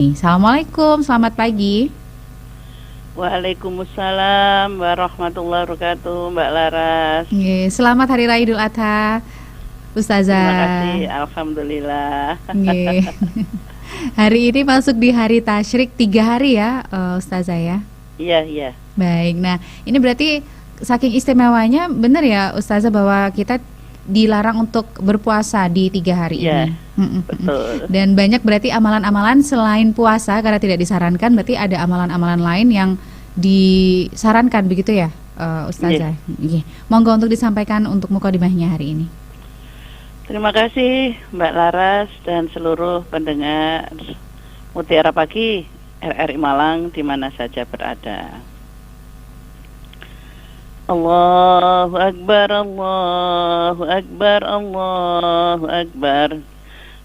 Assalamualaikum, selamat pagi. Waalaikumsalam warahmatullahi wabarakatuh, Mbak Laras. Selamat Hari Raya Idul Adha, Terima Ustazah. kasih, alhamdulillah. Nggih. Hari ini masuk di hari tasyrik 3 hari ya, Ustazah ya. Iya, iya, Baik, nah ini berarti saking istimewanya benar ya Ustazah bahwa kita dilarang untuk berpuasa di 3 hari ini. iya, betul. Dan banyak berarti amalan-amalan selain puasa karena tidak disarankan, berarti ada amalan-amalan lain yang disarankan begitu ya, Iya. Ustazah. Nggih. Monggo untuk disampaikan untuk mukadimahnya hari ini. Terima kasih Mbak Laras dan seluruh pendengar Mutiara Pagi RRI Malang di mana saja berada. Allahu Akbar, Allahu Akbar, Allahu Akbar.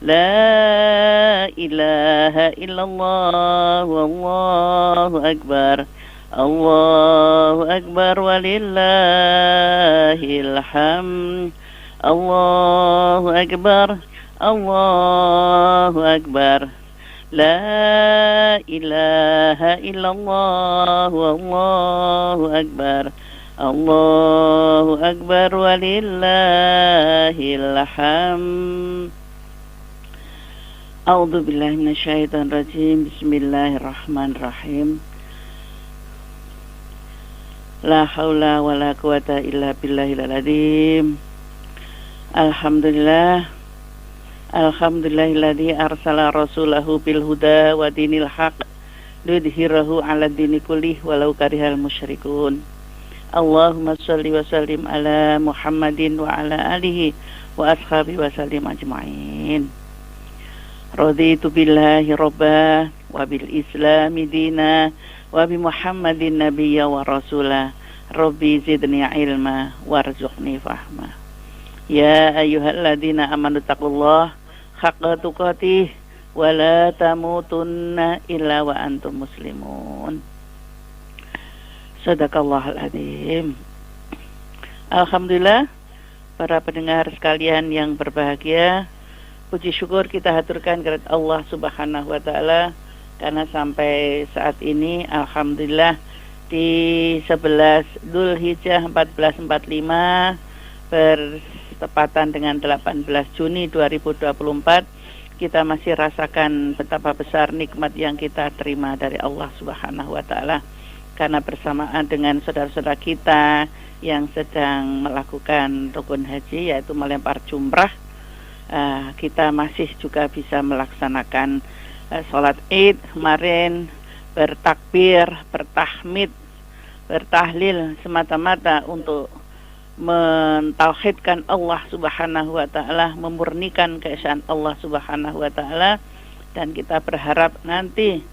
La ilaha illallah, wallahu akbar. Allahu akbar walillahil hamd. Allahu akbar, Allahu akbar. La ilaha illallah, wallahu akbar. Allahu akbar walillahil hamd. A'udzu billahi minasyaitonir rajim. Bismillahirrahmanirrahim. La haula wala quwata illa billahil azim. Alhamdulillah. Alhamdulillahilladzi arsala rasulahu bil huda wa dinil haq liyudhhirahu 'ala dini kullih walau karihal musyrikun. Allahumma shalli wa sallim ala Muhammadin wa ala alihi wa ashabihi wa sallim ajma'in. Raditu billahi robba wa bil islami dina wa bi Muhammadin nabiyya wa rasula. Rabbi zidni ilma warzuqni fahma. Ya ayyuhalladzina amanu taqullah haqqa tuqatih wa la tamutunna illa wa antum muslimun. Sadaqallahul adzim. Alhamdulillah, para pendengar sekalian yang berbahagia, puji syukur kita haturkan kepada Allah Subhanahu wa taala karena sampai saat ini alhamdulillah di 11 Dzulhijjah 1445 bertepatan dengan 18 Juni 2024 kita masih rasakan betapa besar nikmat yang kita terima dari Allah Subhanahu wa taala karena bersamaan dengan saudara-saudara kita yang sedang melakukan rukun haji yaitu melempar jumrah. Kita masih juga bisa melaksanakan sholat id kemarin, bertakbir, bertahmid, bertahlil semata-mata untuk mentauhidkan Allah Subhanahu wa taala, memurnikan keesaan Allah Subhanahu wa taala, dan kita berharap nanti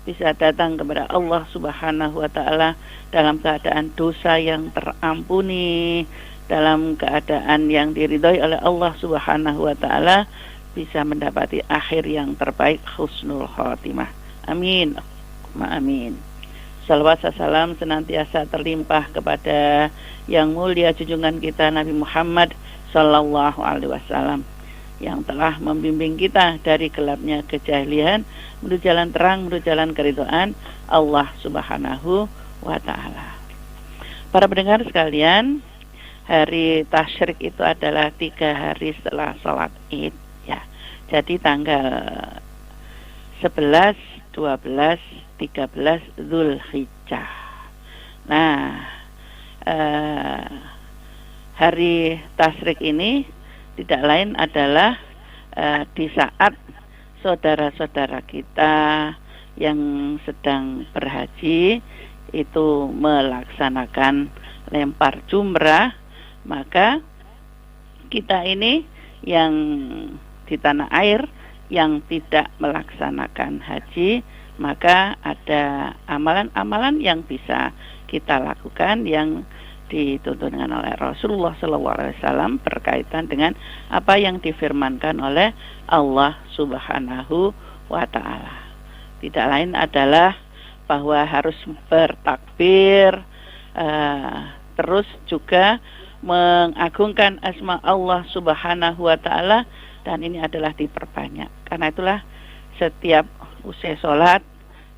bisa datang kepada Allah Subhanahu wa taala dalam keadaan dosa yang terampuni, dalam keadaan yang diridhoi oleh Allah Subhanahu wa taala, bisa mendapati akhir yang terbaik, husnul khotimah. Amin. Amin. Salawat salam senantiasa terlimpah kepada yang mulia junjungan kita Nabi Muhammad sallallahu alaihi wasallam yang telah membimbing kita dari gelapnya kejahilian menuju jalan terang, menuju jalan keridhaan Allah Subhanahu wa taala. Para pendengar sekalian, hari tasyrik itu adalah 3 hari setelah sholat id ya. Jadi tanggal 11, 12, 13 Dzulhijjah. Nah, hari tasyrik ini tidak lain adalah di saat saudara-saudara kita yang sedang berhaji itu melaksanakan lempar jumrah, maka kita ini yang di tanah air yang tidak melaksanakan haji, maka ada amalan-amalan yang bisa kita lakukan yang dituntun oleh Rasulullah SAW berkaitan dengan apa yang difirmankan oleh Allah Subhanahu wa taala. Tidak lain adalah bahwa harus bertakbir, terus juga mengagungkan asma Allah Subhanahu wa taala, dan ini adalah diperbanyak. Karena itulah setiap usai sholat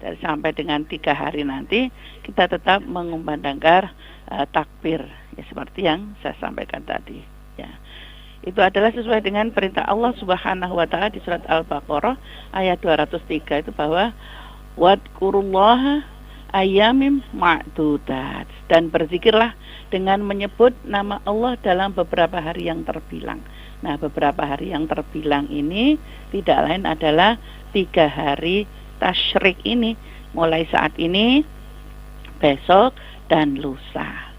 dan sampai dengan 3 hari nanti kita tetap mengumandangkan takbir, ya seperti yang saya sampaikan tadi. Ya, itu adalah sesuai dengan perintah Allah Subhanahu wa taala di surat Al-Baqarah ayat 203 itu bahwa wadkurullaha ayyamim ma'dudat, dan berzikirlah dengan menyebut nama Allah dalam beberapa hari yang terbilang. Nah, beberapa hari yang terbilang ini tidak lain adalah 3 hari tasyrik ini, mulai saat ini, besok, dan lusa.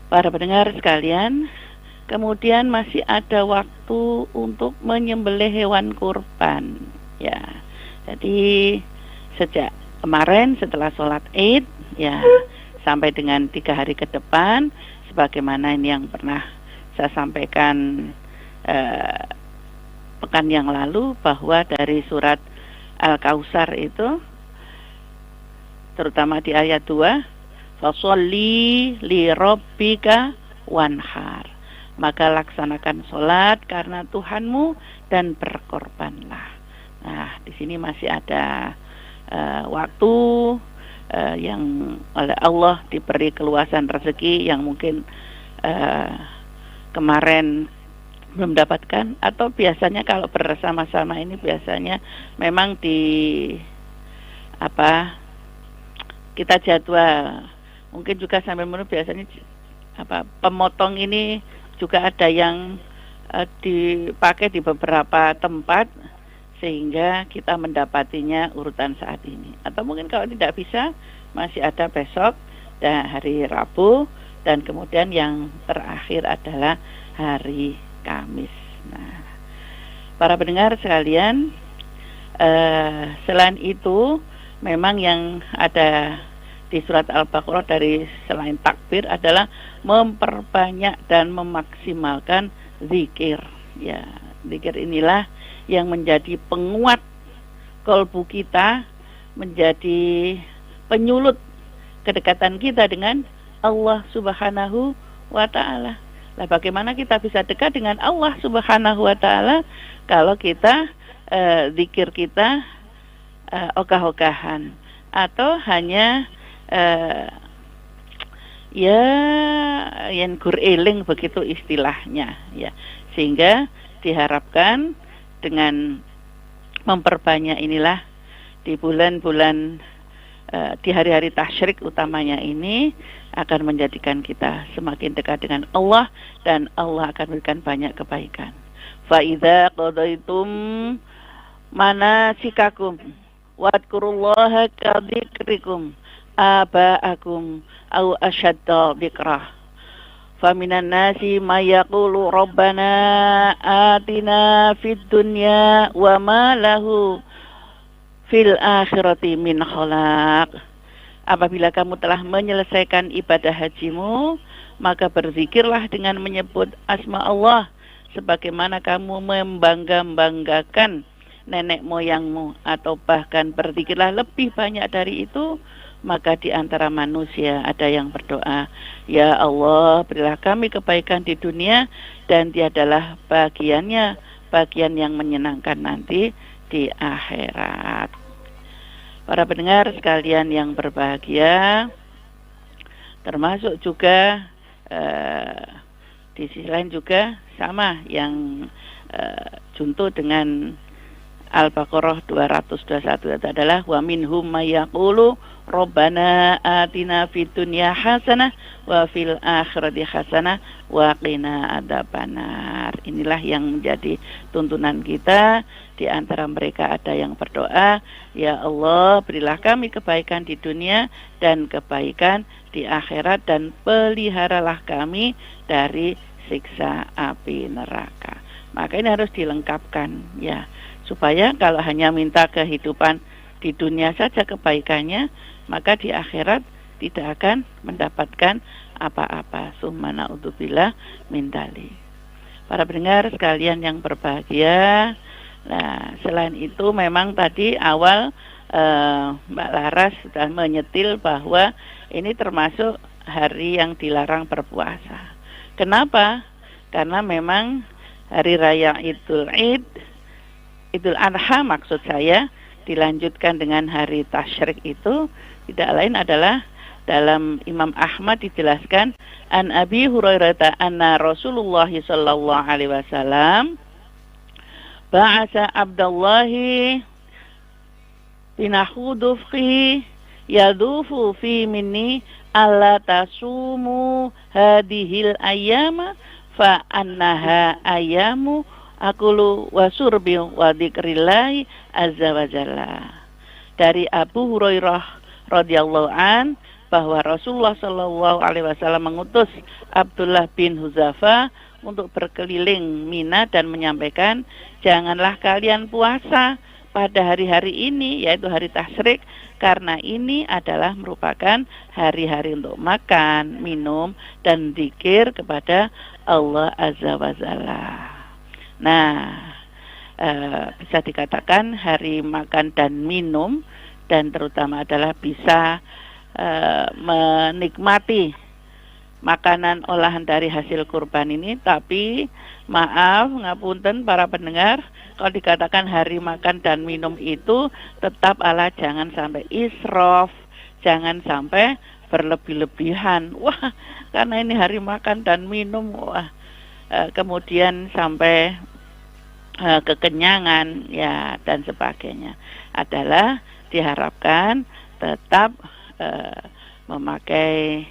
Para pendengar sekalian, kemudian masih ada waktu untuk menyembelih hewan kurban. Ya, jadi sejak kemarin setelah sholat Id, ya sampai dengan 3 hari ke depan, sebagaimana ini yang pernah saya sampaikan pekan yang lalu, bahwa dari surat Al-Kautsar itu, terutama di ayat 2, fasholli li rabbika wanhar, maka laksanakan sholat karena Tuhanmu dan berkorbanlah. Nah, di sini masih ada waktu yang oleh Allah diberi keluasan rezeki yang mungkin kemarin belum dapatkan, atau biasanya kalau bersama-sama ini biasanya memang kita jadwal, mungkin juga sambil menunggu biasanya pemotong ini juga ada yang dipakai di beberapa tempat sehingga kita mendapatinya urutan saat ini. Atau mungkin kalau tidak bisa masih ada besok dan hari Rabu, dan kemudian yang terakhir adalah hari Kamis. Nah, para pendengar sekalian, selain itu memang yang ada di surat Al-Baqarah dari selain takbir adalah memperbanyak dan memaksimalkan zikir. Ya, zikir inilah yang menjadi penguat kolbu kita, menjadi penyulut kedekatan kita dengan Allah Subhanahu wa ta'ala. Nah, bagaimana kita bisa dekat dengan Allah Subhanahu wa ta'ala kalau kita zikir kita ogah-ogahan, atau hanya yang gureling begitu istilahnya, ya. Sehingga diharapkan dengan memperbanyak inilah di bulan-bulan di hari-hari tasyrik utamanya ini akan menjadikan kita semakin dekat dengan Allah, dan Allah akan berikan banyak kebaikan. Fa idza qadaitum manasikakum wadkurullaha kadzikrikum aba'akum au asyadda dzikrah. Faminan nasi may yaqulu rabbana atina fid dunya wa ma lahu fil akhirati min khalaq. Apabila kamu telah menyelesaikan ibadah hajimu, maka berzikirlah dengan menyebut asma Allah, sebagaimana kamu membangga-banggakan nenek moyangmu, atau bahkan berzikirlah lebih banyak dari itu. Maka di antara manusia ada yang berdoa, ya Allah, berilah kami kebaikan di dunia, dan tiadalah bagian yang menyenangkan nanti di akhirat. Para pendengar sekalian yang berbahagia, termasuk juga di sisi lain juga sama yang junto dengan Al-Baqarah 221 itu adalah wa minhum may yaqulu rabbana atina fid dunya hasanah wa fil akhirati hasanah wa qina adzabannar. Inilah yang menjadi tuntunan kita. Di antara mereka ada yang berdoa, ya Allah, berilah kami kebaikan di dunia dan kebaikan di akhirat, dan peliharalah kami dari siksa api neraka. Maka ini harus dilengkapkan, ya, supaya kalau hanya minta kehidupan di dunia saja kebaikannya, maka di akhirat tidak akan mendapatkan apa-apa. Summa na'udzubillah min dzalik. Para pendengar sekalian yang berbahagia, nah, selain itu memang tadi awal Mbak Laras sudah menyetil bahwa ini termasuk hari yang dilarang berpuasa. Kenapa? Karena memang hari raya Idul Adha maksud saya dilanjutkan dengan hari tasyrik itu tidak lain adalah dalam Imam Ahmad dijelaskan an Abi Hurairah anna Rasulullah sallallahu alaihi wasallam ba'asa Abdullahi binahudufhi yadufu fi minni alla tasumu hadhil ayyama fa annaha ayyamu akulu wa surbi wa dzikrillahi azza wa jalla. Dari Abu Hurairah radhiyallahu an bahwa Rasulullah sallallahu alaihi wasallam mengutus Abdullah bin Huzafa untuk berkeliling Mina dan menyampaikan, janganlah kalian puasa pada hari-hari ini, yaitu hari tasyrik, karena ini adalah merupakan hari-hari untuk makan, minum, dan zikir kepada Allah azza wa jalla. Nah, bisa dikatakan hari makan dan minum, dan terutama adalah bisa menikmati makanan olahan dari hasil kurban ini. Tapi maaf, ngapunten para pendengar, kalau dikatakan hari makan dan minum itu tetap jangan sampai israf, jangan sampai berlebih-lebihan. Wah, karena ini hari makan dan minum, kemudian sampai kekenyangan ya dan sebagainya. Adalah diharapkan tetap memakai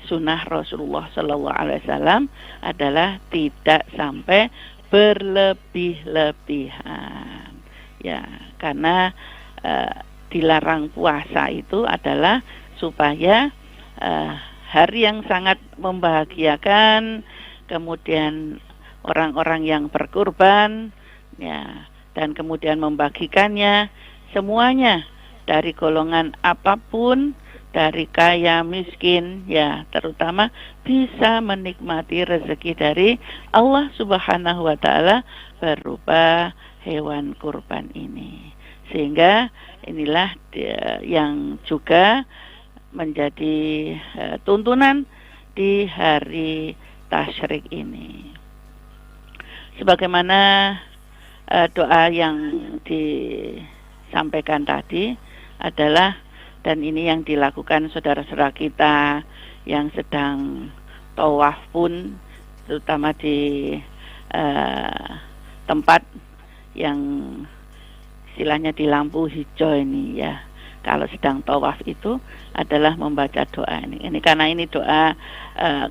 sunnah Rasulullah Sallallahu Alaihi Wasallam adalah tidak sampai berlebih-lebihan ya, karena dilarang puasa itu adalah supaya hari yang sangat membahagiakan, kemudian orang-orang yang berkurban ya, dan kemudian membagikannya semuanya dari golongan apapun, dari kaya miskin ya, terutama bisa menikmati rezeki dari Allah Subhanahu wa taala berupa hewan kurban ini. Sehingga inilah yang juga menjadi tuntunan di hari tasyrik ini. Sebagaimana doa yang disampaikan tadi adalah, dan ini yang dilakukan saudara-saudara kita yang sedang tawaf pun, terutama di tempat yang istilahnya di lampu hijau ini ya, kalau sedang tawaf itu adalah membaca doa ini. Ini karena ini doa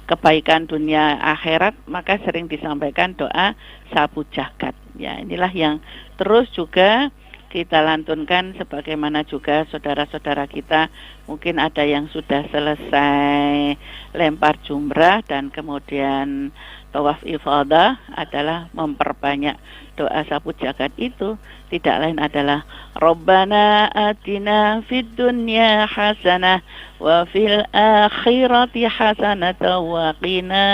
kebaikan dunia akhirat, maka sering disampaikan doa sapu jagat. Ya, inilah yang terus juga kita lantunkan, sebagaimana juga saudara-saudara kita mungkin ada yang sudah selesai lempar jumrah dan kemudian tawaf ifadah, adalah memperbanyak doa sapu jagat itu. Tidak lain adalah Rabbana atina fid dunya hasanah wa fil akhirati hasanah wa qina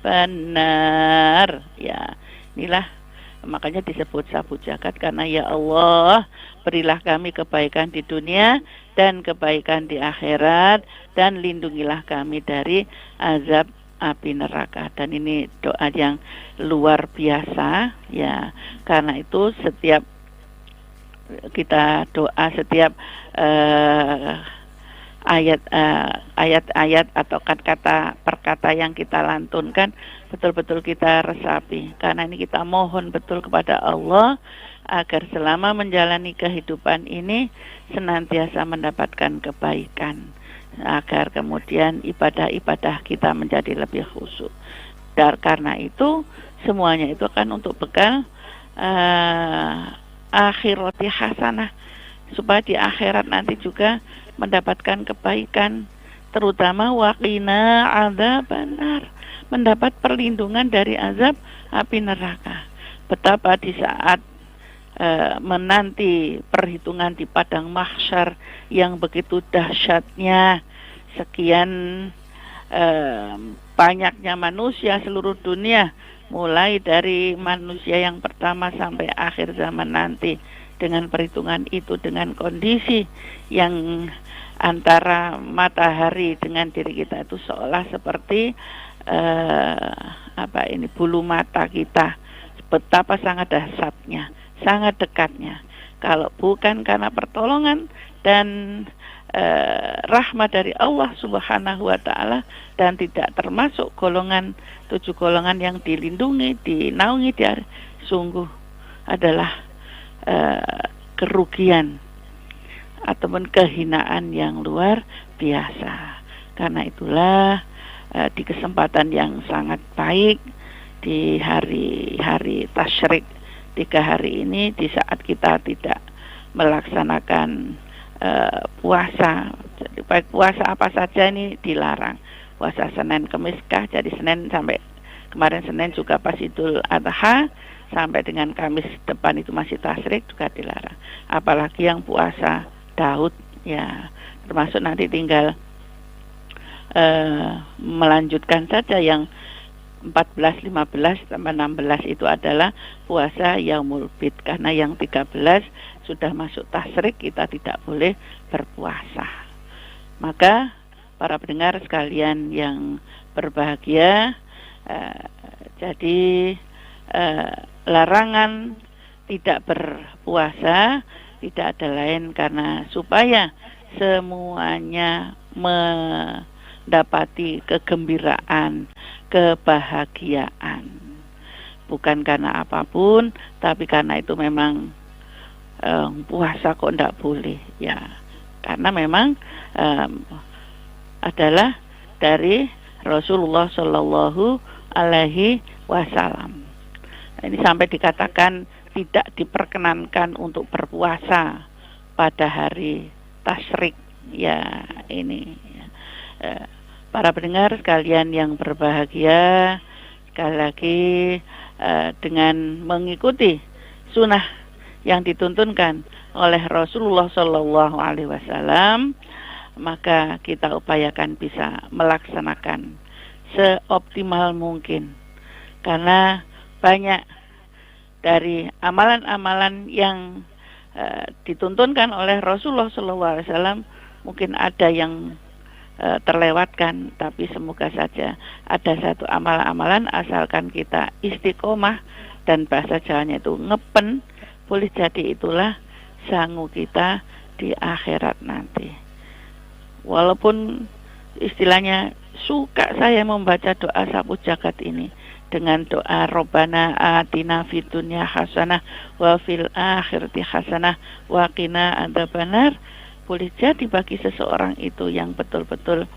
adzabannar. Ya, inilah makanya disebut sapu jagat, karena ya Allah, berilah kami kebaikan di dunia dan kebaikan di akhirat, dan lindungilah kami dari azab api neraka. Dan ini doa yang luar biasa ya, karena itu setiap kita doa, setiap ayat-ayat atau kata perkata yang kita lantunkan betul-betul kita resapi, karena ini kita mohon betul kepada Allah agar selama menjalani kehidupan ini senantiasa mendapatkan kebaikan, agar kemudian ibadah-ibadah kita menjadi lebih khusyuk. Dan karena itu semuanya itu kan untuk bekal akhirati hasanah, supaya di akhirat nanti juga mendapatkan kebaikan, terutama waqina adzabannar, mendapat perlindungan dari azab api neraka. Betapa di saat menanti perhitungan di padang mahsyar yang begitu dahsyatnya, sekian banyaknya manusia seluruh dunia, mulai dari manusia yang pertama sampai akhir zaman nanti, dengan perhitungan itu, dengan kondisi yang antara matahari dengan diri kita itu seolah seperti bulu mata kita, betapa sangat dahsyatnya, sangat dekatnya. Kalau bukan karena pertolongan dan rahmat dari Allah Subhanahu wa taala, dan tidak termasuk golongan 7 golongan yang dilindungi, dinaungi sungguh adalah kerugian ataupun kehinaan yang luar biasa. Karena itulah di kesempatan yang sangat baik di hari-hari tasyrik 3 hari ini, di saat kita tidak melaksanakan puasa, jadi baik puasa apa saja ini dilarang. Puasa Senin Kemis kah, jadi Senin sampai kemarin Senin juga pas Idul Adha sampai dengan Kamis depan itu masih tasyrik juga dilarang. Apalagi yang puasa Daud, ya termasuk nanti tinggal melanjutkan saja yang 14, 15, tambah 16 itu adalah puasa Yaumul Bid. Karena yang 13 sudah masuk tasyrik, kita tidak boleh berpuasa. Maka para pendengar sekalian yang berbahagia, jadi larangan tidak berpuasa tidak ada lain karena supaya semuanya mendapati kegembiraan, kebahagiaan, bukan karena apapun, tapi karena itu memang puasa kok tidak boleh, ya karena memang adalah dari Rasulullah Shallallahu Alaihi Wasallam. Ini sampai dikatakan tidak diperkenankan untuk berpuasa pada hari tasyrik, ya ini ya. Para pendengar sekalian yang berbahagia, sekali lagi dengan mengikuti sunnah yang dituntunkan oleh Rasulullah Shallallahu Alaihi Wasallam, maka kita upayakan bisa melaksanakan seoptimal mungkin, karena banyak dari amalan-amalan yang dituntunkan oleh Rasulullah Shallallahu Alaihi Wasallam mungkin ada yang terlewatkan, tapi semoga saja ada satu amalan-amalan asalkan kita istiqomah dan bahasa Jawanya itu ngepen, boleh jadi itulah sangu kita di akhirat nanti. Walaupun istilahnya suka saya membaca doa sapu jagat ini dengan doa Robbana atina fid dunya hasanah wa fil akhirati hasanah wa qina adzabannar. Boleh jadi bagi seseorang itu yang betul-betul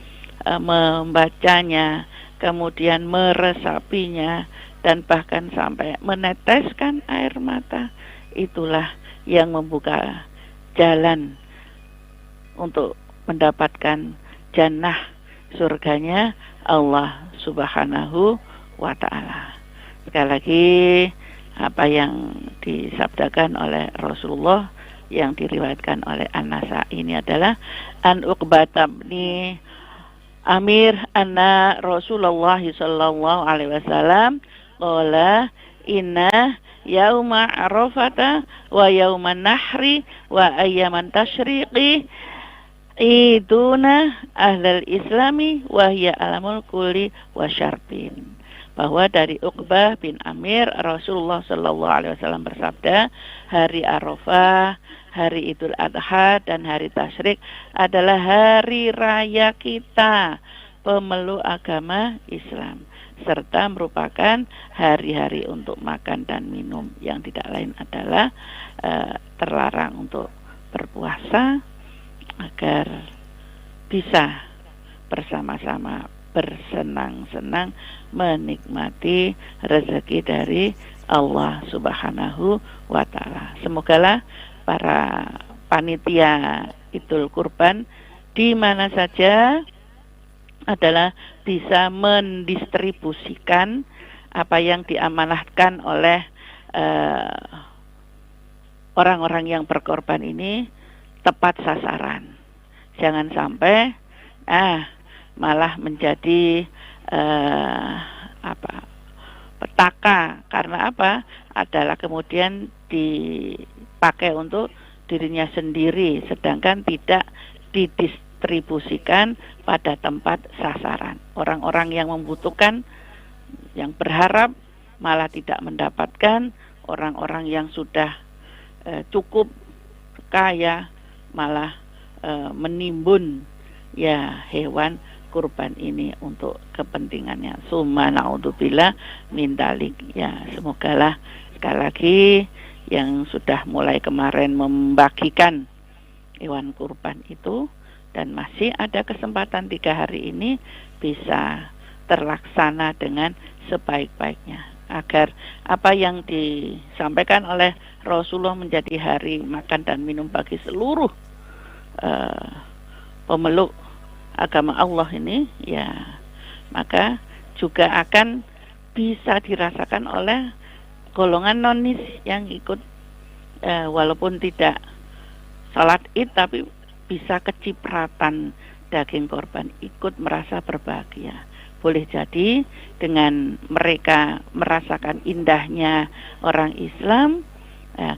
membacanya, kemudian meresapinya, dan bahkan sampai meneteskan air mata, itulah yang membuka jalan untuk mendapatkan jannah, surganya Allah Subhanahu wa ta'ala. Sekali lagi apa yang disabdakan oleh Rasulullah yang diriwayatkan oleh An-Nasa ini adalah an Uqbah bin Amir anna Rasulullah sallallahu alaihi wasallam qala inna yauma arafata wa yauman nahri wa ayyaman tasyriqi iduna ahlal islami wa hiya alamul kulli wa syartin. Bahwa dari Uqbah bin Amir, Rasulullah Shallallahu Alaihi Wasallam bersabda, hari Arafah, hari Idul Adha, dan hari Tasyrik adalah hari raya kita, pemeluk agama Islam, serta merupakan hari-hari untuk makan dan minum, yang tidak lain adalah terlarang untuk berpuasa agar bisa bersama-sama bersenang-senang menikmati rezeki dari Allah Subhanahu wa ta'ala. Semogalah para panitia Idul Kurban di mana saja adalah bisa mendistribusikan apa yang diamanahkan oleh orang-orang yang berkorban ini tepat sasaran. Jangan sampai malah menjadi petaka, karena apa? Adalah kemudian dipakai untuk dirinya sendiri, sedangkan tidak didistribusikan pada tempat sasaran. Orang-orang yang membutuhkan, yang berharap malah tidak mendapatkan, orang-orang yang sudah cukup kaya, malah menimbun ya hewan kurban ini untuk kepentingannya. Summa naudzubillah min dalik. Ya, semogalah sekali lagi yang sudah mulai kemarin membagikan hewan kurban itu dan masih ada kesempatan 3 hari ini bisa terlaksana dengan sebaik-baiknya, agar apa yang disampaikan oleh Rasulullah menjadi hari makan dan minum bagi seluruh pemeluk agama Allah ini, ya maka juga akan bisa dirasakan oleh golongan nonis yang ikut walaupun tidak salat Id tapi bisa kecipratan daging korban, ikut merasa berbahagia. Boleh jadi dengan mereka merasakan indahnya orang Islam,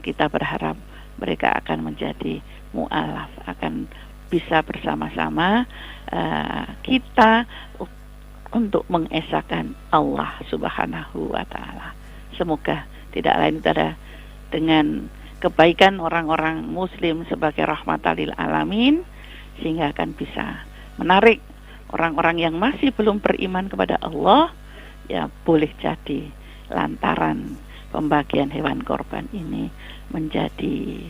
kita berharap mereka akan menjadi mu'alaf, akan bisa bersama-sama kita untuk mengesahkan Allah Subhanahu wa Ta'ala. Semoga tidak lain adalah dengan kebaikan orang-orang Muslim sebagai rahmatan lil alamin, sehingga akan bisa menarik orang-orang yang masih belum beriman kepada Allah, ya boleh jadi lantaran pembagian hewan korban ini menjadi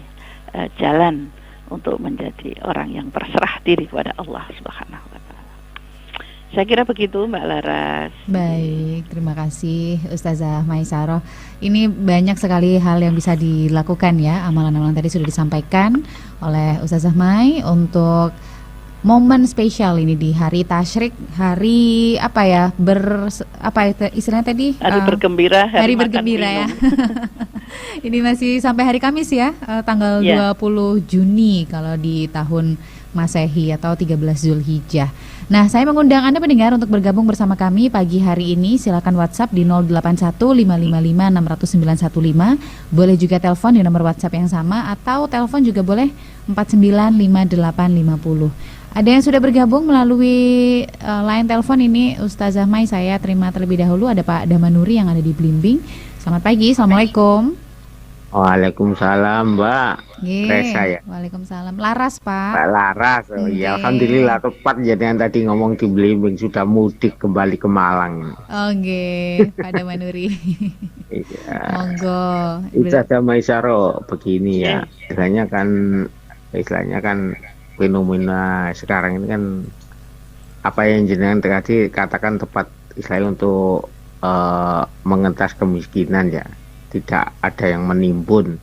jalan untuk menjadi orang yang berserah diri kepada Allah Subhanahu wa Ta'ala. Saya kira begitu Mbak Laras. Baik, terima kasih Ustazah Maisaroh. Ini banyak sekali hal yang bisa dilakukan ya, amalan-amalan tadi sudah disampaikan oleh Ustazah Mai untuk momen spesial ini di hari tasyrik, hari apa ya, istilahnya tadi? Hari bergembira, hari bergembira ya. Ini masih sampai hari Kamis ya, tanggal 20 Juni kalau di tahun Masehi atau 13 Zulhijjah. Nah, saya mengundang Anda pendengar untuk bergabung bersama kami pagi hari ini. Silakan WhatsApp di 081555600915. Boleh juga telepon di nomor WhatsApp yang sama atau telepon juga boleh 495850. Ada yang sudah bergabung melalui line telepon ini, Ustazah Mai, saya terima terlebih dahulu. Ada Pak Damanuri yang ada di Blimbing. Selamat pagi, Assalamualaikum. Waalaikumsalam Mbak Resa ya. Waalaikumsalam. Laras Pak. Mbak Laras, oh iya, alhamdulillah tepat jadi yang tadi ngomong di Blimbing sudah mudik kembali ke Malang. Oke, Pak Damanuri. Iya. Monggo. Ustazah Maisaroh begini ya, istilahnya kan fenomena sekarang ini kan apa yang jenengan tadi katakan tepat, istilahnya untuk mengentas kemiskinan ya. Tidak ada yang menimbun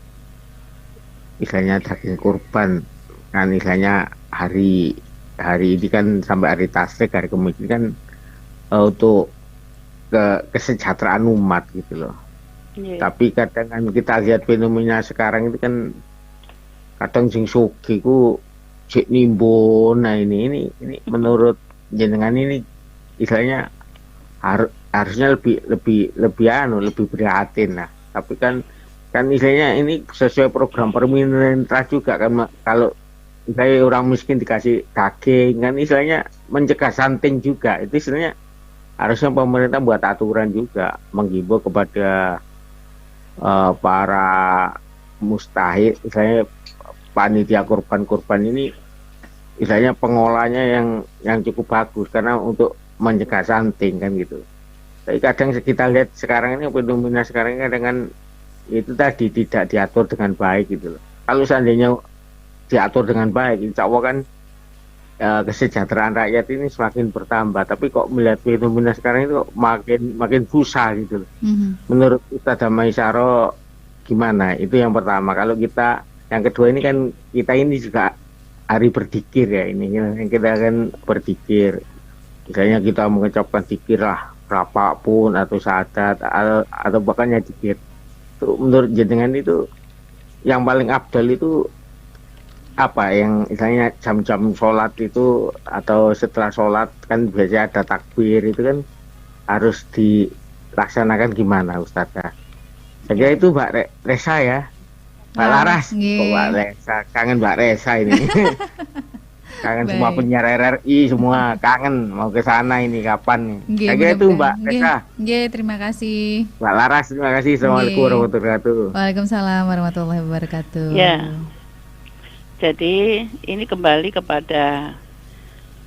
istilahnya daging kurban kan, istilahnya hari ini kan sampai hari tasyrik, hari Kamis kan untuk kesejahteraan umat gitu loh. Tapi kadang kan kita lihat fenomena sekarang itu kan kadang sing sugih ku cek nimbun. Nah ini menurut jenengan ini istilahnya harusnya lebih prihatin lah. Tapi kan istilahnya ini sesuai program pemerintah juga kan, kalau misalnya orang miskin dikasih daging kan istilahnya mencegah stunting juga. Itu istilahnya harusnya pemerintah buat aturan juga, menghimbau kepada para mustahik, misalnya panitia kurban ini istilahnya pengolahnya yang cukup bagus karena untuk mencegah stunting kan gitu. Tapi kadang kita lihat sekarang ini fenomena sekarang ini kadang itu tadi tidak diatur dengan baik gitu loh. Kalau seandainya diatur dengan baik, insya Allah kan kesejahteraan rakyat ini semakin bertambah. Tapi kok melihat fenomena sekarang itu makin susah gitu loh. Menurut Ustazah Maisaroh gimana? Itu yang pertama. Kalau yang kedua ini kan kita ini juga hari berzikir ya, ini yang kita akan berzikir. Misalnya kita mengucapkan zikir lah berapapun atau syahadat atau bahkan zikir. Itu menurut jenengan itu yang paling afdal itu apa, yang misalnya jam-jam sholat itu atau setelah sholat kan biasanya ada takbir, itu kan harus dilaksanakan gimana Ustazah? Saya kira itu Mbak Resa ya, Mbak Laras, kok Mbak Resa, kangen Mbak Resa ini. Kangen semua Baik. penyiar RRI, semua kangen mau ke sana ini kapan nih. Nggih, Kayak gitu Mbak mudah-mudahan. Nggih, Eka, nggih, terima kasih. Mbak Laras, terima kasih. Assalamualaikum Nggih. warahmatullahi wabarakatuh. Waalaikumsalam warahmatullahi wabarakatuh. Ya, jadi ini kembali kepada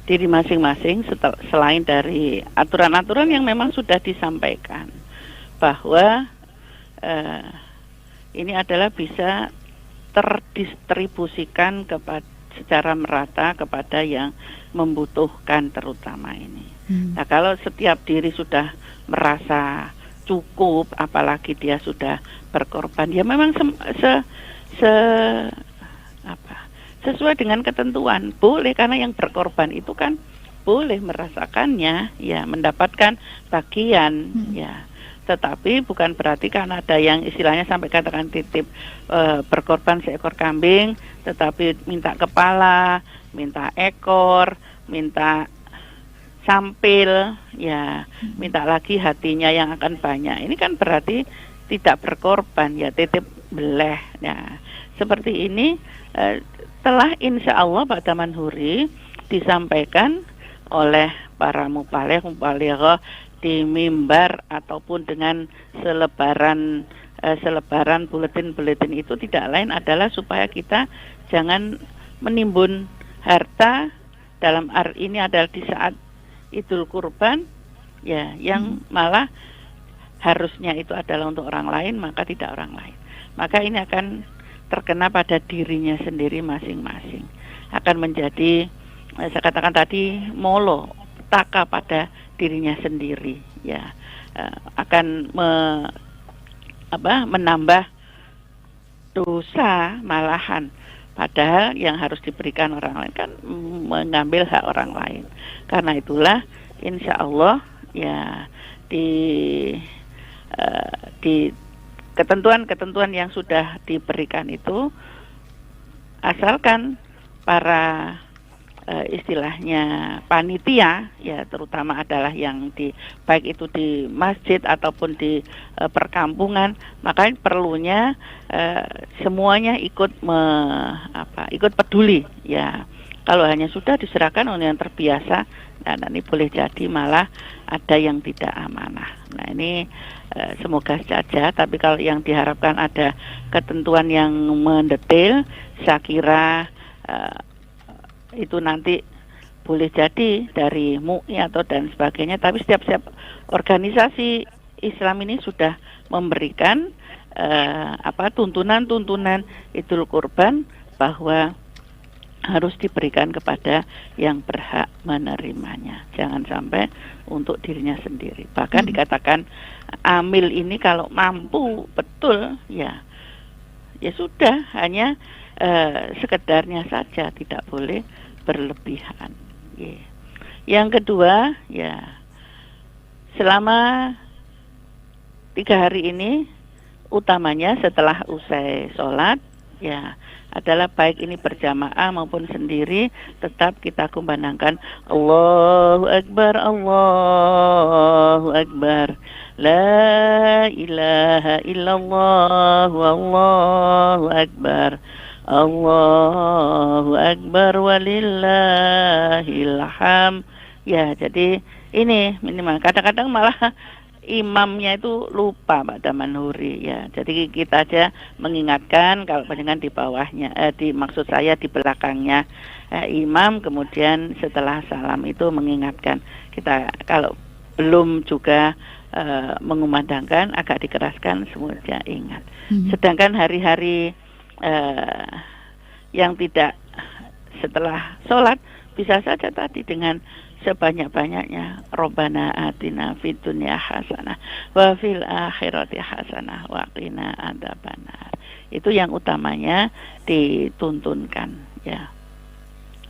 diri masing-masing selain dari aturan-aturan yang memang sudah disampaikan bahwa ini adalah bisa terdistribusikan secara merata kepada yang membutuhkan terutama ini. Nah, kalau setiap diri sudah merasa cukup, apalagi dia sudah berkorban, ya memang sesuai dengan ketentuan boleh, karena yang berkorban itu kan boleh merasakannya, ya mendapatkan bagian, ya. Tetapi bukan berarti karena ada yang istilahnya sampai katakan titip berkorban seekor kambing, tetapi minta kepala, minta ekor, minta sampil, ya minta lagi hatinya yang akan banyak. Ini kan berarti tidak berkorban, ya titip beleh. Ya seperti ini telah insya Allah pada manhuri disampaikan oleh para mubalighah di mimbar ataupun dengan selebaran buletin-buletin itu tidak lain adalah supaya kita jangan menimbun harta dalam ini adalah di saat Idul Kurban, ya yang malah harusnya itu adalah untuk orang lain, maka tidak orang lain. Maka ini akan terkena pada dirinya sendiri masing-masing. Akan menjadi, saya katakan tadi, molo, taka pada dirinya sendiri, ya akan menambah dosa malahan, padahal yang harus diberikan orang lain kan mengambil hak orang lain. Karena itulah insya Allah ya di ketentuan-ketentuan yang sudah diberikan itu, asalkan para istilahnya panitia, ya terutama adalah yang baik itu di masjid ataupun di perkampungan, maka perlunya semuanya ikut peduli, ya. Kalau hanya sudah diserahkan oleh yang terbiasa, nah ini boleh jadi malah ada yang tidak amanah. Nah ini semoga saja, tapi kalau yang diharapkan ada ketentuan yang mendetail, saya kira itu nanti boleh jadi dari MUI atau dan sebagainya, tapi setiap organisasi Islam ini sudah memberikan tuntunan-tuntunan Idul Kurban bahwa harus diberikan kepada yang berhak menerimanya. Jangan sampai untuk dirinya sendiri. Bahkan dikatakan amil ini kalau mampu betul, ya sudah, hanya sekedarnya saja, tidak boleh berlebihan. Yang kedua, ya selama 3 hari ini utamanya setelah usai sholat, ya adalah baik ini berjamaah maupun sendiri, tetap kita kumandangkan Allahu Akbar, Allahu Akbar, La ilaha illallah, Wallahu Akbar, Allahu Akbar walillahil hamd. Ya, jadi ini minimal. Kadang-kadang malah imamnya itu lupa pada manhuri, ya. Jadi kita aja mengingatkan, kalau panjenengan di bawahnya, maksud saya di belakangnya imam, kemudian setelah salam itu mengingatkan. Kita kalau belum juga mengumandangkan, agak dikeraskan, semuanya ingat. Sedangkan hari-hari yang tidak setelah sholat, bisa saja tadi dengan sebanyak-banyaknya Rabbana atina fid dunya hasanah wa fil akhirati hasanah wa qina adzabannar. Itu yang utamanya dituntunkan, ya.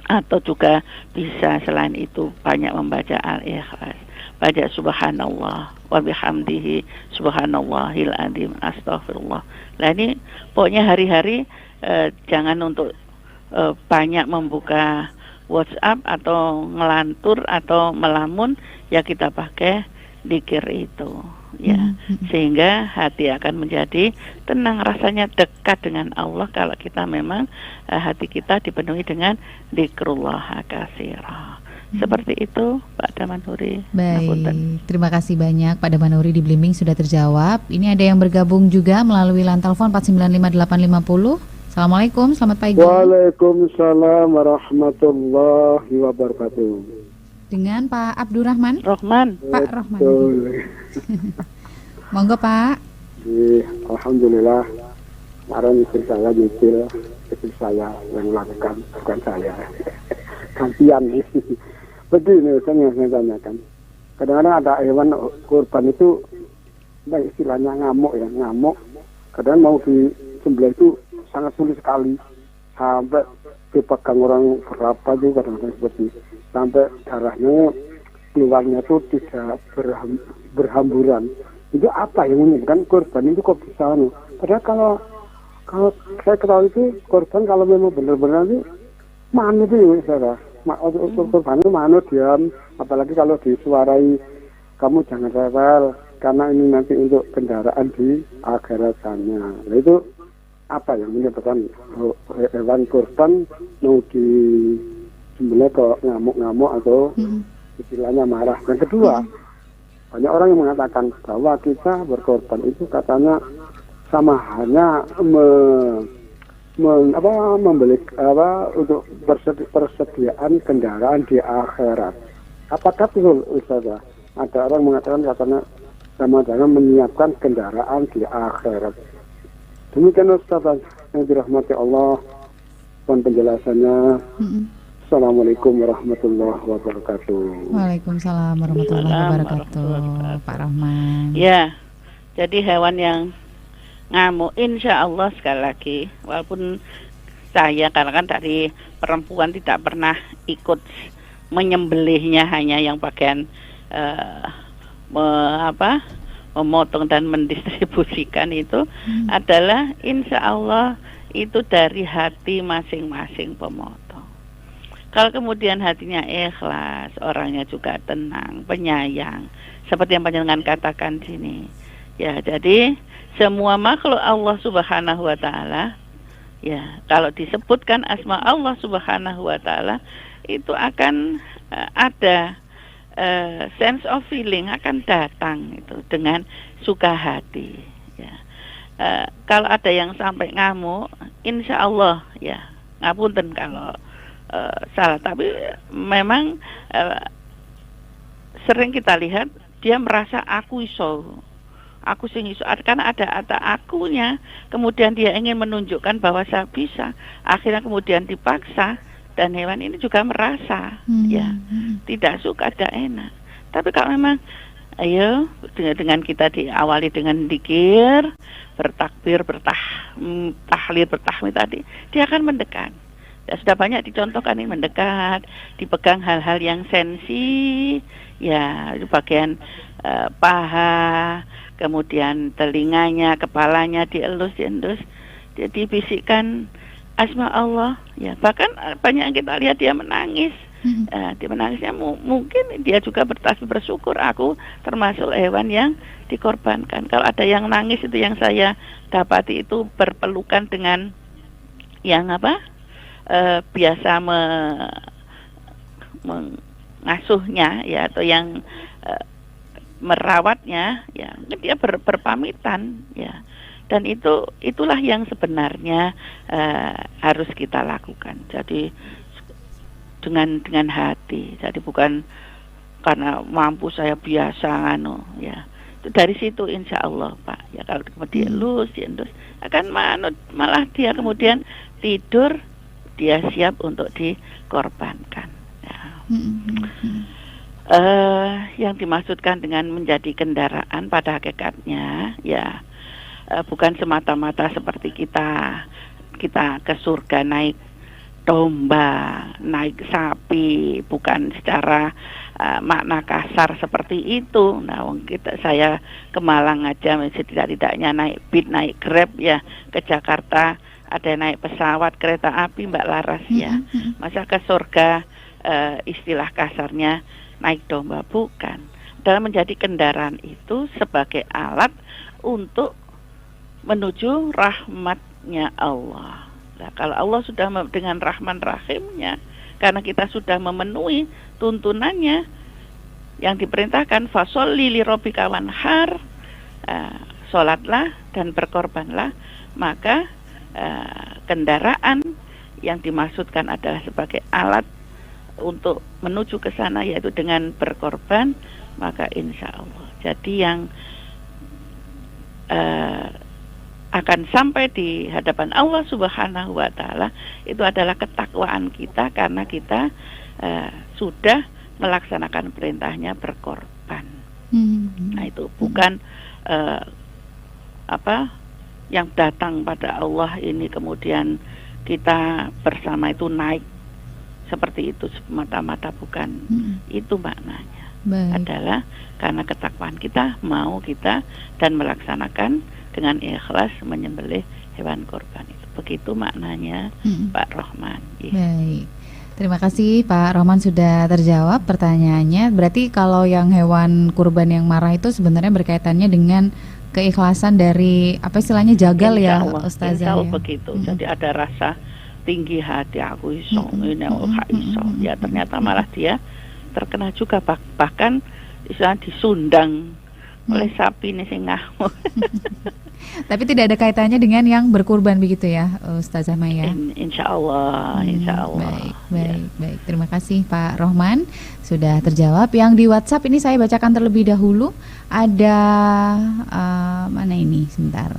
Atau juga bisa selain itu banyak membaca Al-Ikhlas, baca subhanallah wa bihamdihi subhanallahil adzim astaghfirullah. Nah ini pokoknya hari-hari jangan untuk banyak membuka WhatsApp atau ngelantur atau melamun, ya kita pakai dzikir itu, ya, sehingga hati akan menjadi tenang, rasanya dekat dengan Allah kalau kita memang hati kita dipenuhi dengan dzikrullah katsira. Seperti itu Pak Damanhuri. Baik, terima kasih banyak Pak Damanhuri di Blimbing sudah terjawab. Ini ada yang bergabung juga melalui line telepon 4958850. Assalamualaikum, selamat pagi. Waalaikumsalam warahmatullahi wabarakatuh. Dengan Pak Abdurrahman? Rohman. Pak Rohman. Monggo Pak. Alhamdulillah. Kemarin istri saya nyicil, istri saya yang lakukan, bukan saya. Gantian nih. Begini saya tanyakan. Kadang-kadang ada hewan kurban itu, istilahnya ngamuk ya, ngamuk. Kadang mau disembelih itu sangat sulit sekali. Sampai dipegang orang berapa itu kadang-kadang seperti sampai darahnya keluarnya itu tidak berhamburan. Itu apa yang menyebabkan korban itu kok bisa padahal kalau saya ketahui itu korban kalau memang benar-benar itu mana itu ya saudara, korban itu mana diam, apalagi kalau disuarai kamu jangan rewel karena ini nanti untuk kendaraan di akhirat sana. Nah itu apa yang menyebabkan hewan korban mau disembelih kok ngamuk-ngamuk atau istilahnya marah. Yang kedua, banyak orang yang mengatakan bahwa kita berkorban itu katanya sama hanya membeli untuk persediaan kendaraan di akhirat. Apakah betul Ustazah? Ada orang mengatakan katanya sama dengan menyiapkan kendaraan di akhirat. Demikian Ustazah yang dirahmati Allah. Mohon penjelasannya. Assalamualaikum warahmatullahi wabarakatuh. Waalaikumsalam warahmatullahi wabarakatuh. Pak Rahman. Ya, jadi hewan yang ngamuk insya Allah sekali lagi, walaupun saya karena kan dari perempuan tidak pernah ikut menyembelihnya, hanya yang bagian memotong dan mendistribusikan itu adalah insya Allah itu dari hati masing-masing pemotong. Kalau kemudian hatinya ikhlas, orangnya juga tenang, penyayang, seperti yang panjenengan katakan sini. Ya, jadi semua makhluk Allah Subhanahu wa taala, ya, kalau disebutkan asma Allah Subhanahu wa taala itu akan ada sense of feeling akan datang itu dengan suka hati, ya. Kalau ada yang sampai ngamuk, insya Allah ya, ngapunten kalau salah, tapi memang sering kita lihat dia merasa aku sing iso, karena ada akunya, kemudian dia ingin menunjukkan bahwa saya bisa, akhirnya kemudian dipaksa, dan hewan ini juga merasa ya tidak suka, tidak enak. Tapi kalau memang ayo dengan kita diawali dengan dzikir, bertakbir, tahlil, bertahmid tadi, dia akan mendekat. Ya, sudah banyak dicontohkan ini, mendekat, dipegang hal-hal yang sensi, ya, di bagian paha, kemudian telinganya, kepalanya dielus, dia dibisikkan asma Allah, ya, bahkan banyak yang kita lihat dia menangis. Dia menangisnya mungkin dia juga bersyukur aku termasuk hewan yang dikorbankan. Kalau ada yang nangis itu yang saya dapati itu berpelukan dengan yang biasa mengasuhnya, ya, atau yang merawatnya, ya, dia berpamitan, ya, dan itulah yang sebenarnya harus kita lakukan. Jadi dengan hati, jadi bukan karena mampu saya biasa ya. Itu dari situ insya Allah Pak, ya, kalau kemudian lus akan manut, malah dia kemudian tidur, dia siap untuk dikorbankan, ya. Yang dimaksudkan dengan menjadi kendaraan pada hakikatnya, ya, bukan semata-mata seperti kita ke surga naik domba, naik sapi, bukan secara makna kasar seperti itu. Nah, saya ke Malang aja setidak-tidaknya naik bis, naik Grab, ya, ke Jakarta ada naik pesawat, kereta api, Mbak Laras, ya. Masa ke surga istilah kasarnya naik domba, bukan. adalah menjadi kendaraan itu sebagai alat untuk menuju rahmatnya Allah. Nah, kalau Allah sudah dengan rahman rahimnya, karena kita sudah memenuhi tuntunannya yang diperintahkan, fasholli li rabbika wanhar, sholatlah dan berkorbanlah, maka kendaraan yang dimaksudkan adalah sebagai alat untuk menuju ke sana, yaitu dengan berkorban, maka insya Allah. Jadi yang akan sampai di hadapan Allah Subhanahu wa Ta'ala itu adalah ketakwaan kita, karena kita sudah melaksanakan perintahnya berkorban. Nah, itu bukan yang datang pada Allah ini kemudian kita bersama itu naik seperti itu semata-mata, bukan. Itu maknanya. Baik. Adalah karena ketakwaan kita, mau kita dan melaksanakan dengan ikhlas menyembelih hewan kurban itu. Begitu maknanya, Pak Rohman. Baik. Terima kasih Pak Rohman sudah terjawab pertanyaannya. Berarti kalau yang hewan kurban yang marah itu sebenarnya berkaitannya dengan keikhlasan dari apa istilahnya jagal ya, Ustazah. Insya Allah begitu. Jadi ada rasa tinggi hati, aku iso, ini aku iso. Ya ternyata malah dia terkena juga, bahkan istilah disundang oleh sapi nih sing ngamuk. Tapi tidak ada kaitannya dengan yang berkurban begitu ya, Ustazah Maya? Insya Allah, insya Allah. Baik. Terima kasih Pak Rohman sudah terjawab. Yang di WhatsApp ini saya bacakan terlebih dahulu. Ada mana ini? Sebentar.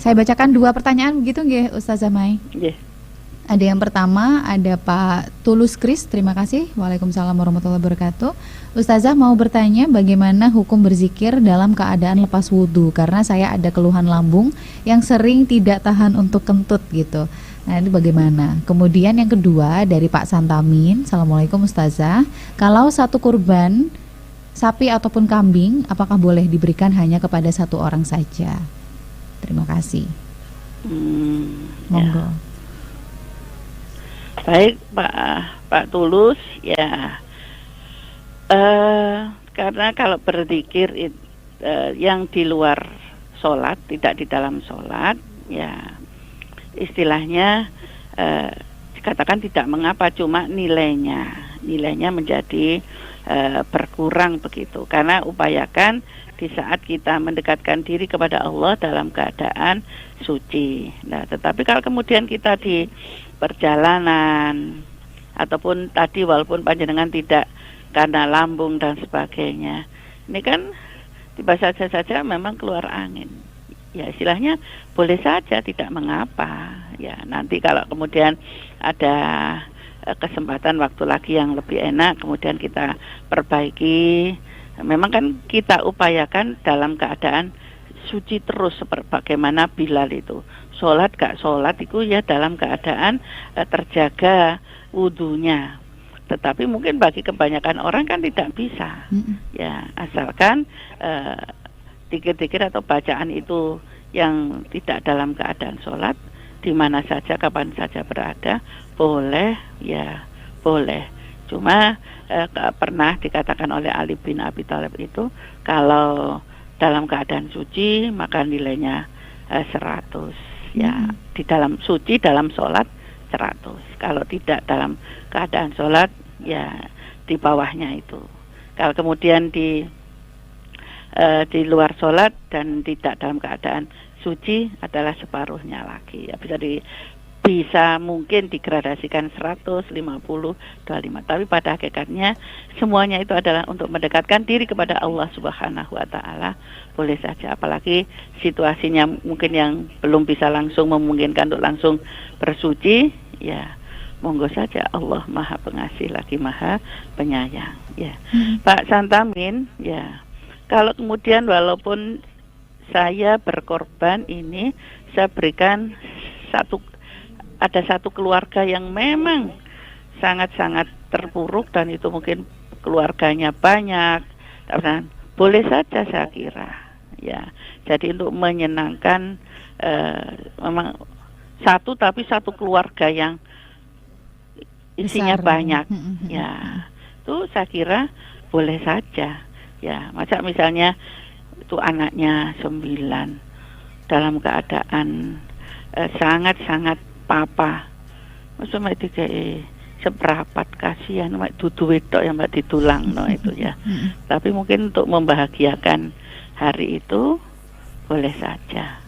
Saya bacakan 2 pertanyaan begitu nggih, Ustazah Mai? Nggih. Ada yang pertama, ada Pak Tulus Kris, terima kasih. Waalaikumsalam warahmatullahi wabarakatuh. Ustazah mau bertanya bagaimana hukum berzikir dalam keadaan lepas wudhu, karena saya ada keluhan lambung yang sering tidak tahan untuk kentut gitu. Nah, ini bagaimana? Kemudian yang kedua dari Pak Santamin, Assalamualaikum Ustazah. Kalau satu kurban sapi ataupun kambing, apakah boleh diberikan hanya kepada satu orang saja? Terima kasih. Monggo. Ya. Baik Pak Tulus, ya karena kalau berzikir yang di luar sholat, tidak di dalam sholat, ya istilahnya katakan tidak mengapa, cuma nilainya menjadi berkurang begitu, karena upayakan di saat kita mendekatkan diri kepada Allah dalam keadaan suci. Nah, tetapi kalau kemudian kita di perjalanan ataupun tadi walaupun panjenengan tidak karena lambung dan sebagainya, ini kan tiba saja memang keluar angin, ya istilahnya boleh saja, tidak mengapa. Ya nanti kalau kemudian ada kesempatan waktu lagi yang lebih enak, kemudian kita perbaiki. Memang kan kita upayakan dalam keadaan suci terus, seperti bagaimana Bilal itu sholat gak sholat itu ya dalam keadaan terjaga wudunya. Tetapi mungkin bagi kebanyakan orang kan tidak bisa. Ya asalkan dikir-dikir atau bacaan itu yang tidak dalam keadaan sholat, di mana saja kapan saja berada boleh, ya boleh. Cuma pernah dikatakan oleh Ali bin Abi Thalib itu kalau dalam keadaan suci maka nilainya 100. Ya, di dalam suci dalam sholat 100. Kalau tidak dalam keadaan sholat, ya di bawahnya itu. Kalau kemudian di luar sholat dan tidak dalam keadaan suci adalah separuhnya lagi. Ya, bisa mungkin digradasikan 100, 50, 25. Tapi pada hakikatnya semuanya itu adalah untuk mendekatkan diri kepada Allah Subhanahu wa Ta'ala. Boleh saja, apalagi situasinya mungkin yang belum bisa langsung memungkinkan untuk langsung bersuci, ya monggo saja, Allah Maha Pengasih lagi Maha Penyayang. Ya. Pak Santamin, ya kalau kemudian walaupun saya berkorban ini, saya berikan ada satu keluarga yang memang sangat-sangat terpuruk dan itu mungkin keluarganya banyak, boleh saja saya kira, ya. Jadi untuk menyenangkan memang satu keluarga yang isinya besar, banyak, ya, itu saya kira boleh saja. Ya, masa misalnya itu anaknya 9 dalam keadaan sangat-sangat papa. Masa mek dikei seperapat, kasihan mek dudu wedok yang mbak ditulang no itu ya. Tapi mungkin untuk membahagiakan hari itu boleh saja.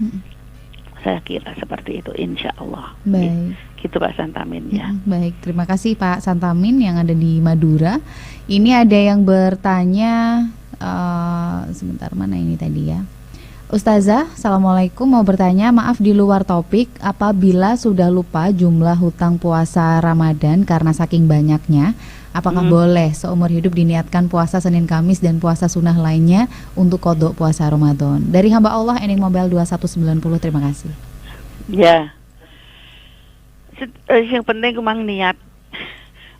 Saya kira seperti itu, insya Allah. Baik. Gitu Pak Santamin ya. Baik, terima kasih Pak Santamin yang ada di Madura. Ini ada yang bertanya, sebentar mana ini tadi ya. Ustazah, Assalamualaikum, mau bertanya, maaf di luar topik, apabila sudah lupa jumlah hutang puasa Ramadan karena saking banyaknya, apakah boleh seumur hidup diniatkan puasa Senin Kamis dan puasa sunnah lainnya untuk qodho puasa Ramadan? Dari hamba Allah, ending mobile 2190, terima kasih. Ya, yang penting kumang niat,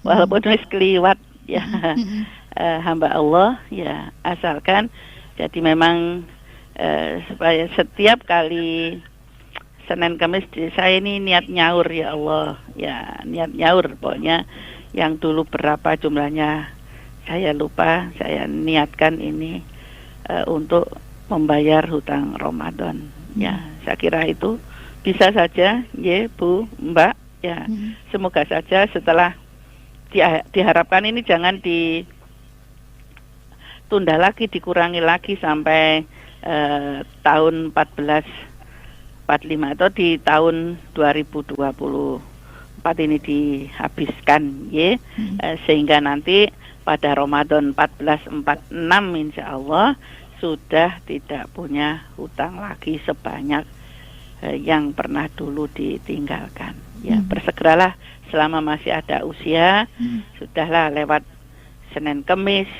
walaupun wis keliwat ya. Hamba Allah ya, asalkan jadi memang supaya setiap kali Senin Kamis saya ini niat nyaur ya Allah, ya niat nyaur pokoknya. Yang dulu berapa jumlahnya saya lupa, saya niatkan ini untuk membayar hutang Ramadan. Ya, saya kira itu bisa saja, ya Bu, Mbak, ya. Semoga saja setelah diharapkan ini jangan ditunda lagi, dikurangi lagi sampai tahun 1445 atau di tahun 2024 ini dihabiskan ya, sehingga nanti pada Ramadan 1446 insya Allah sudah tidak punya hutang lagi sebanyak yang pernah dulu ditinggalkan ya. Bersegeralah selama masih ada usia, sudahlah lewat Senin Kemis,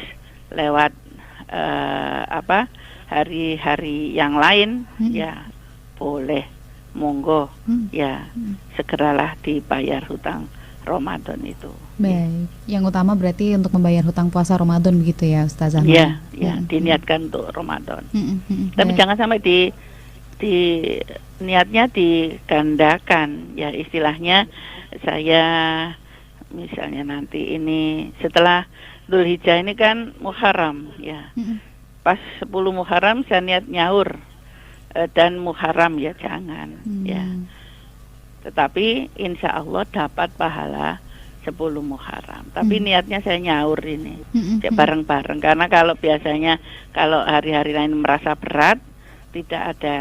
lewat hari-hari yang lain ya boleh, monggo ya segeralah dibayar hutang Ramadan itu. Baik, yang utama berarti untuk membayar hutang puasa Ramadan begitu ya Ustazah? Iya, ya diniatkan untuk Ramadan. Tapi jangan sampai niatnya digandakan ya, istilahnya saya misalnya nanti ini setelah Dzulhijjah ini kan Muharram ya. Pas 10 Muharram saya niat nyaur dan Muharram ya jangan ya. Tetapi insya Allah dapat pahala 10 Muharram. Tapi niatnya saya nyaur ini bareng-bareng, karena kalau biasanya kalau hari-hari lain merasa berat tidak ada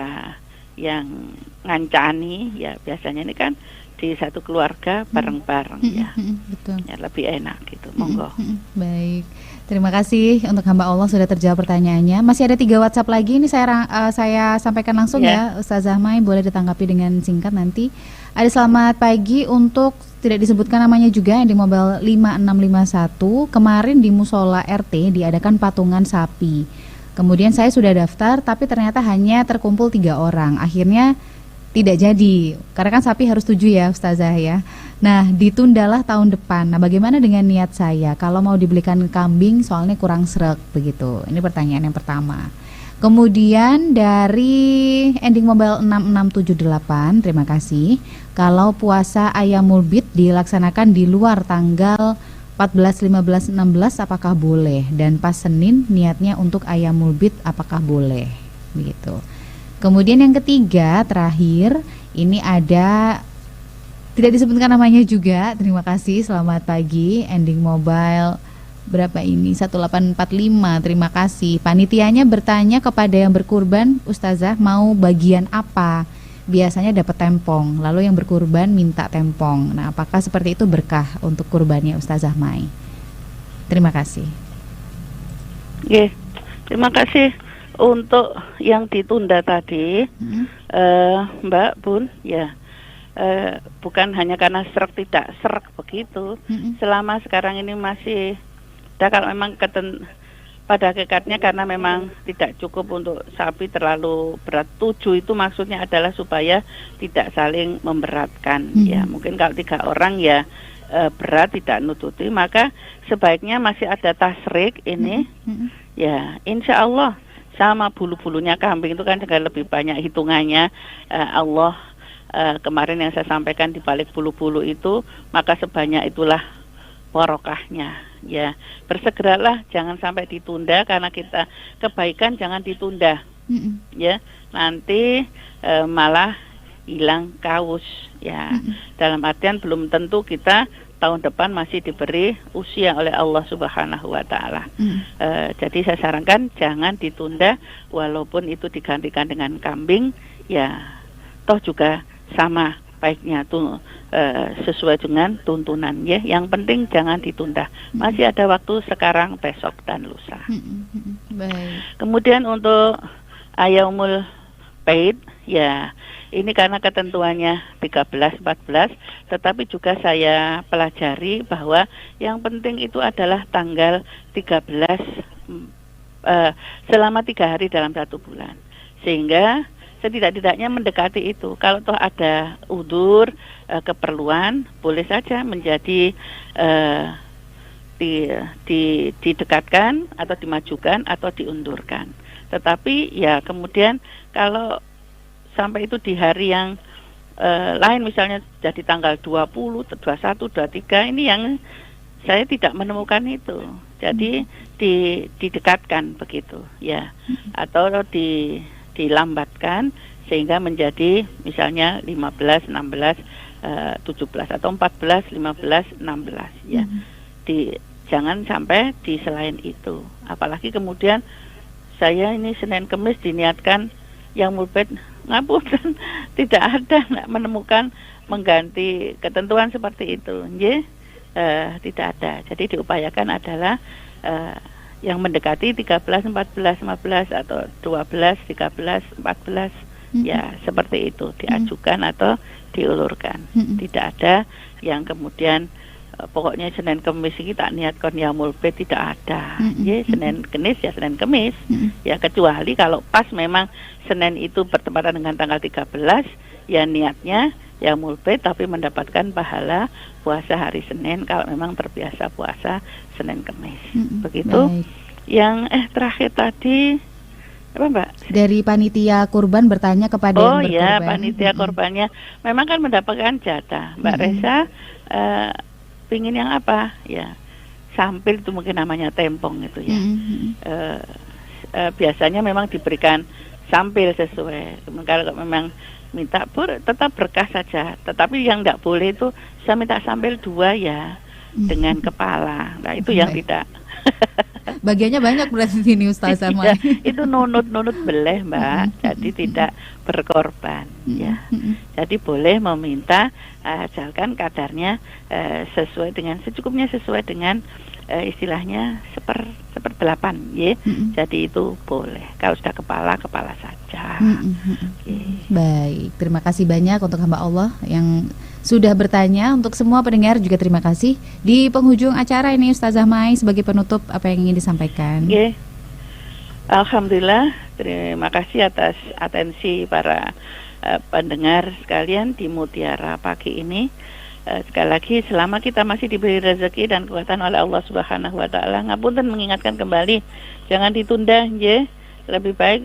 yang ngancani ya, biasanya ini kan di satu keluarga bareng-bareng ya. Betul. Ya lebih enak gitu. Monggo. Baik. Terima kasih untuk hamba Allah sudah terjawab pertanyaannya. Masih ada 3 WhatsApp lagi, ini saya sampaikan langsung ya Ustazah Mai, boleh ditanggapi dengan singkat nanti. Ada selamat pagi untuk tidak disebutkan namanya juga yang di mobile 5651. Kemarin di musola RT diadakan patungan sapi. Kemudian saya sudah daftar tapi ternyata hanya terkumpul 3 orang. Akhirnya tidak jadi, karena kan sapi harus 7 ya Ustazah ya. Nah, ditundalah tahun depan. Nah, bagaimana dengan niat saya kalau mau dibelikan kambing soalnya kurang sreg begitu? Ini pertanyaan yang pertama. Kemudian dari ending mobile 6678, terima kasih. Kalau puasa Ayyamul Bid dilaksanakan di luar tanggal 14, 15, 16 apakah boleh? Dan pas Senin niatnya untuk Ayyamul Bid apakah boleh? Begitu. Kemudian yang ketiga, terakhir, ini ada tidak disebutkan namanya juga. Terima kasih, selamat pagi. Ending mobile berapa ini? 1845. Terima kasih. Panitianya bertanya kepada yang berkurban, Ustazah mau bagian apa? Biasanya dapat tempong, lalu yang berkurban minta tempong. Nah, apakah seperti itu berkah untuk kurbannya Ustazah Mai? Terima kasih. Oke, terima kasih. Untuk yang ditunda tadi, Mbak Bun, ya bukan hanya karena serak, tidak serak begitu. Selama sekarang ini masih, kalau memang pada hakikatnya karena memang tidak cukup untuk sapi terlalu berat. 7 itu maksudnya adalah supaya tidak saling memberatkan. Ya mungkin kalau 3 orang ya berat tidak nututi, maka sebaiknya masih ada tasrik ini. Ya insya Allah. Sama bulu-bulunya kambing itu kan juga lebih banyak hitungannya. Allah kemarin yang saya sampaikan di balik bulu-bulu itu, maka sebanyak itulah barokahnya. Ya, bersegeralah, jangan sampai ditunda, karena kita kebaikan jangan ditunda. Ya, nanti malah hilang kaus. Ya, dalam artian belum tentu kita tahun depan masih diberi usia oleh Allah Subhanahu wa Ta'ala. Jadi saya sarankan jangan ditunda, walaupun itu digantikan dengan kambing, ya toh juga sama baiknya tuh, sesuai dengan tuntunan, ya. Yang penting jangan ditunda. Masih ada waktu sekarang, besok dan lusa. Baik. Kemudian untuk Ayaumul Bait, ya ini karena ketentuannya 13-14, tetapi juga saya pelajari bahwa yang penting itu adalah tanggal 13 selama 3 hari dalam 1 bulan. Sehingga setidak-tidaknya mendekati itu. Kalau toh ada udzur, keperluan, boleh saja menjadi didekatkan atau dimajukan atau diundurkan. Tetapi ya kemudian kalau sampai itu di hari yang lain, misalnya jadi tanggal 20, 21, 23, ini yang saya tidak menemukan itu. Jadi didekatkan begitu, ya, atau dilambatkan sehingga menjadi misalnya 15, 16, 17 atau 14, 15, 16, ya. Jangan sampai di selain itu. Apalagi kemudian saya ini Senin Kemis diniatkan Yaumul Bait, ngapunten, tidak ada, nggak menemukan mengganti ketentuan seperti itu, tidak ada. Jadi diupayakan adalah yang mendekati 13, 14, 15 atau 12, 13, 14, ya seperti itu diajukan atau diulurkan. Tidak ada yang kemudian pokoknya Senin Kemis ini tak niatkan Yaumul Bait, tidak ada. Senin Kemis ya Senin Kemis. Ya kecuali kalau pas memang Senin itu bertepatan dengan tanggal 13, ya niatnya Yaumul Bait tapi mendapatkan pahala puasa hari Senin kalau memang terbiasa puasa Senin Kemis. Begitu. Baik. Yang terakhir tadi apa Mbak? Dari panitia kurban bertanya kepada yang berkurban. Oh iya, panitia kurbannya memang kan mendapatkan jatah. Mbak Reza pingin yang apa? Ya, sampil itu mungkin namanya tempong itu ya. Biasanya memang diberikan sampil sesuai. Kalau memang minta tetap berkah saja. Tetapi yang tidak boleh itu saya minta sampil 2 ya dengan kepala. Nah itu yang tidak. Bagiannya banyak berarti ini Ustazah Mai. Itu nunut beleh Mbak. Jadi tidak berkorban ya. Jadi boleh meminta asalkan kadarnya sesuai dengan secukupnya, sesuai dengan istilahnya 1/8 ya. Jadi itu boleh. Kalau sudah kepala saja. Baik, terima kasih banyak untuk hamba Allah yang sudah bertanya. Untuk semua pendengar juga terima kasih. Di penghujung acara ini Ustazah Mai sebagai penutup apa yang ingin disampaikan? Alhamdulillah, terima kasih atas atensi para pendengar sekalian di Mutiara pagi ini. Sekali lagi selama kita masih diberi rezeki dan kekuatan oleh Allah Subhanahu wa Ta'ala, ngapunten mengingatkan kembali, jangan ditunda ya. Lebih baik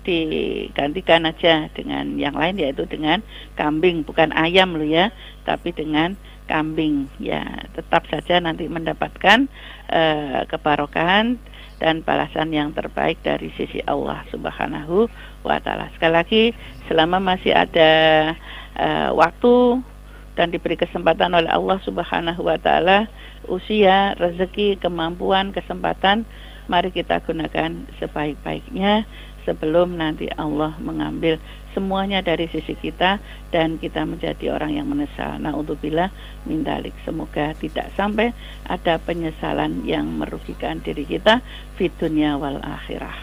digantikan aja dengan yang lain, yaitu dengan kambing, bukan ayam loh ya, tapi dengan kambing ya. Tetap saja nanti mendapatkan kebarokahan dan balasan yang terbaik dari sisi Allah Subhanahu wa Ta'ala. Sekali lagi, selama masih ada waktu dan diberi kesempatan oleh Allah Subhanahu wa Ta'ala, usia, rezeki, kemampuan, kesempatan, mari kita gunakan sebaik-baiknya sebelum nanti Allah mengambil semuanya dari sisi kita dan kita menjadi orang yang menyesal. Na'udzubillah min dzalik. Semoga tidak sampai ada penyesalan yang merugikan diri kita di dunia wal akhirah.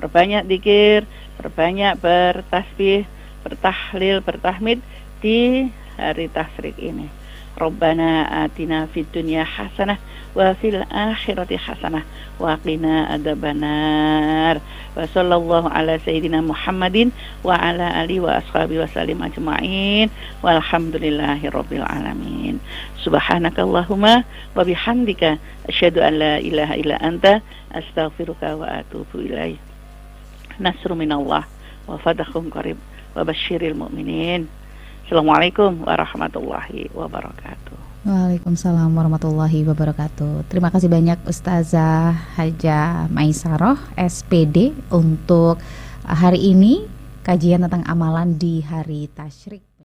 Perbanyak zikir, perbanyak bertasbih, bertahlil, bertahmid di hari tasyrik ini. Rabbana atina fid dunya hasanah wa fil akhirati hasanah wa qina adzabannar. Wa sallallahu ala sayyidina Muhammadin wa ala alihi wa ashabihi wasallim ajma'in. Walhamdulillahi rabbil alamin. Subhanakallahumma wa bihamdika asyhadu an la ilaha illa anta astaghfiruka wa atubu ilaik. Nasrun minallah wa fadhun qarib wa basyiril mu'minin. Assalamualaikum warahmatullahi wabarakatuh. Waalaikumsalam warahmatullahi wabarakatuh. Terima kasih banyak Ustazah Hajah Maisaroh SPD untuk hari ini kajian tentang amalan di hari Tasyrik.